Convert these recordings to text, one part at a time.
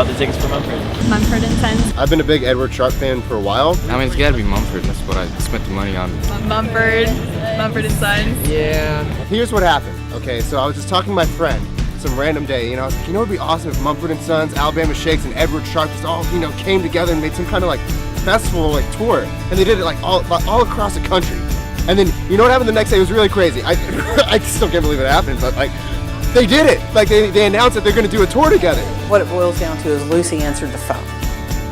bought the tickets for Mumford. Mumford and Sons. I've been a big Edward Sharp fan for a while. I mean, it's gotta be Mumford. That's what I spent the money on. Mumford and Sons. Yeah. Here's what happened. Okay, so I was just talking to my friend some random day, you know, I was like, you know, it'd be awesome if Mumford and Sons, Alabama Shakes, and Edward Sharp just all, you know, came together and made some kind of like festival, like tour, and they did it like all across the country. And then, you know what happened the next day? It was really crazy. I still can't believe it happened, but like, they did it. Like they announced that they're going to do a tour together. What it boils down to is Lucy answered the phone.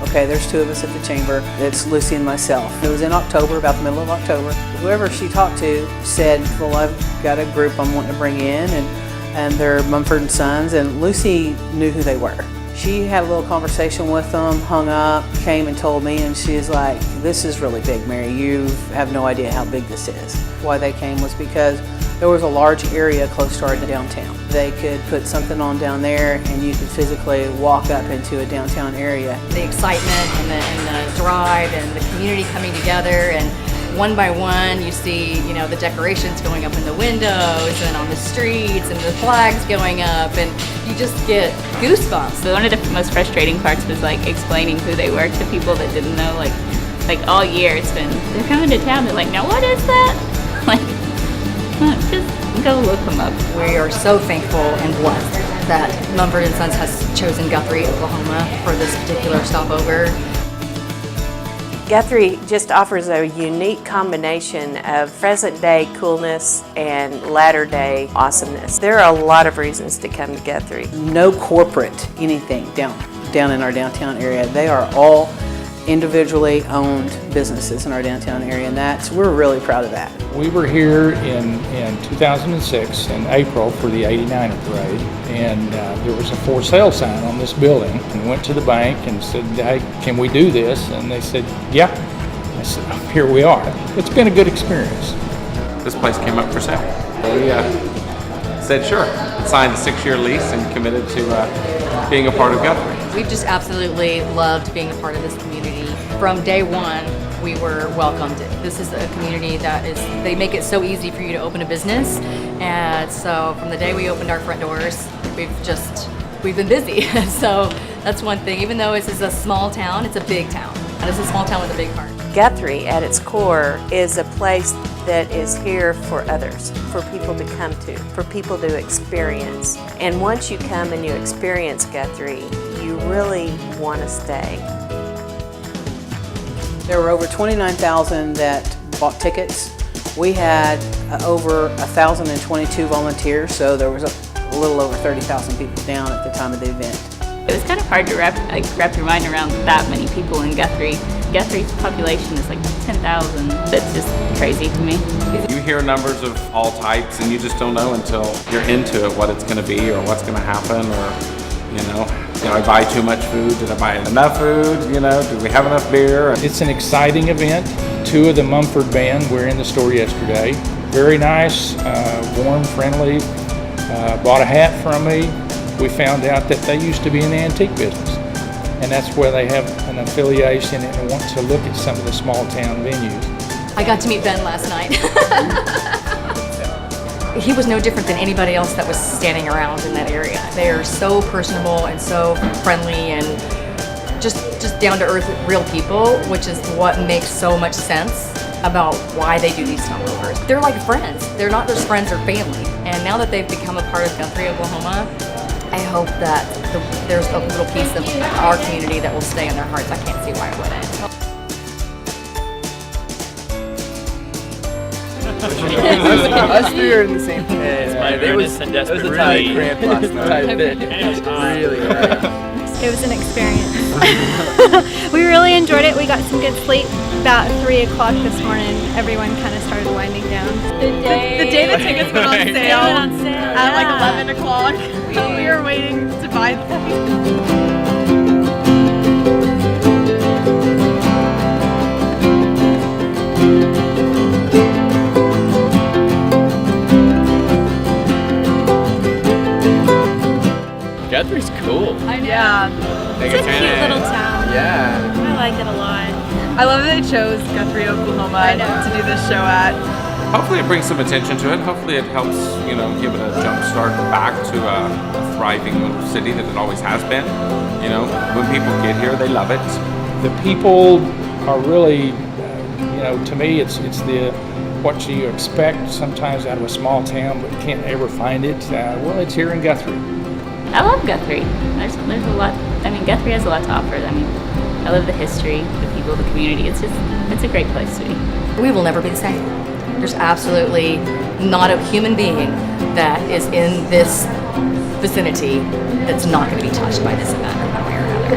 Okay, there's two of us at the chamber. It's Lucy and myself. It was in October, about the middle of October. Whoever she talked to said, well, I've got a group I'm wanting to bring in, and they're Mumford and Sons, and Lucy knew who they were. She had a little conversation with them, hung up, came and told me, and she was like, this is really big, Mary. You have no idea how big this is. Why they came was because there was a large area close to our downtown. They could put something on down there and you could physically walk up into a downtown area. The excitement and the drive and the community coming together, and one by one you see, you know, the decorations going up in the windows and on the streets and the flags going up, and you just get goosebumps. So one of the most frustrating parts was like explaining who they were to people that didn't know. Like all year it's been, they're coming to town, they're like, now what is that? Like, just go look them up. We are so thankful and blessed that Mumford and Sons has chosen Guthrie, Oklahoma for this particular stopover. Guthrie just offers a unique combination of present-day coolness and latter-day awesomeness. There are a lot of reasons to come to Guthrie. No corporate anything down in our downtown area. They are all individually owned businesses in our downtown area, and we're really proud of that. We were here in 2006 in April for the 89er parade, and there was a for sale sign on this building, and went to the bank and said, hey, can we do this? And they said, yeah. I said, oh, here we are. It's been a good experience. This place came up for sale. We said sure, signed a 6-year lease and committed to being a part of Guthrie. We've just absolutely loved being a part of this community. From day one, we were welcomed. This is a community that they make it so easy for you to open a business. And so from the day we opened our front doors, we've been busy. So that's one thing. Even though this is a small town, it's a big town. And it's a small town with a big heart. Guthrie, at its core, is a place that is here for others, for people to come to, for people to experience. And once you come and you experience Guthrie, you really want to stay. There were over 29,000 that bought tickets. We had over 1,022 volunteers, so there was a little over 30,000 people down at the time of the event. It was kind of hard to wrap your mind around that many people in Guthrie. Guthrie's population is like 10,000. That's just crazy to me. You hear numbers of all types, and you just don't know until you're into it what it's going to be or what's going to happen, or, you know, did I buy too much food? Did I buy enough food? You know, did we have enough beer? It's an exciting event. Two of the Mumford band were in the store yesterday. Very nice, warm, friendly. Bought a hat from me. We found out that they used to be in the antique business, and that's where they have an affiliation and want to look at some of the small town venues. I got to meet Ben last night. He was no different than anybody else that was standing around in that area. They are so personable and so friendly and just down to earth, real people, which is what makes so much sense about why they do these stopovers. They're like friends. They're not just friends or family. And now that they've become a part of Guthrie, Oklahoma, I hope that there's a little piece of our community that will stay in their hearts. I can't see why it wouldn't. Us three are in the same place. It was a tight cramp last night. Really bad. It was an experience. We really enjoyed it. We got some good sleep. About 3 o'clock this morning, everyone kind of started winding down. The day the tickets went on sale, at like 11 o'clock. We were waiting to buy them. Guthrie's cool. I know. Yeah. It's a cute little town. Yeah. I like it a lot. I love that they chose Guthrie, Oklahoma to do this show at. hopefully it brings some attention to it. Hopefully it helps, you know, give it a jump start back to a thriving little city that it always has been. You know, when people get here, they love it. The people are really, you know, to me, it's the what you expect sometimes out of a small town, but can't ever find it. Well, it's here in Guthrie. I love Guthrie. There's a lot. I mean, Guthrie has a lot to offer. I mean, I love the history, the people, the community. It's a great place to be. We will never be the same. There's absolutely not a human being that is in this vicinity that's not going to be touched by this event in one way or another.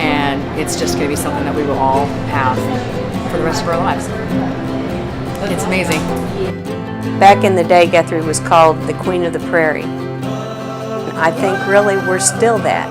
And it's just going to be something that we will all have for the rest of our lives. It's amazing. Back in the day, Guthrie was called the Queen of the Prairie. I think really we're still that.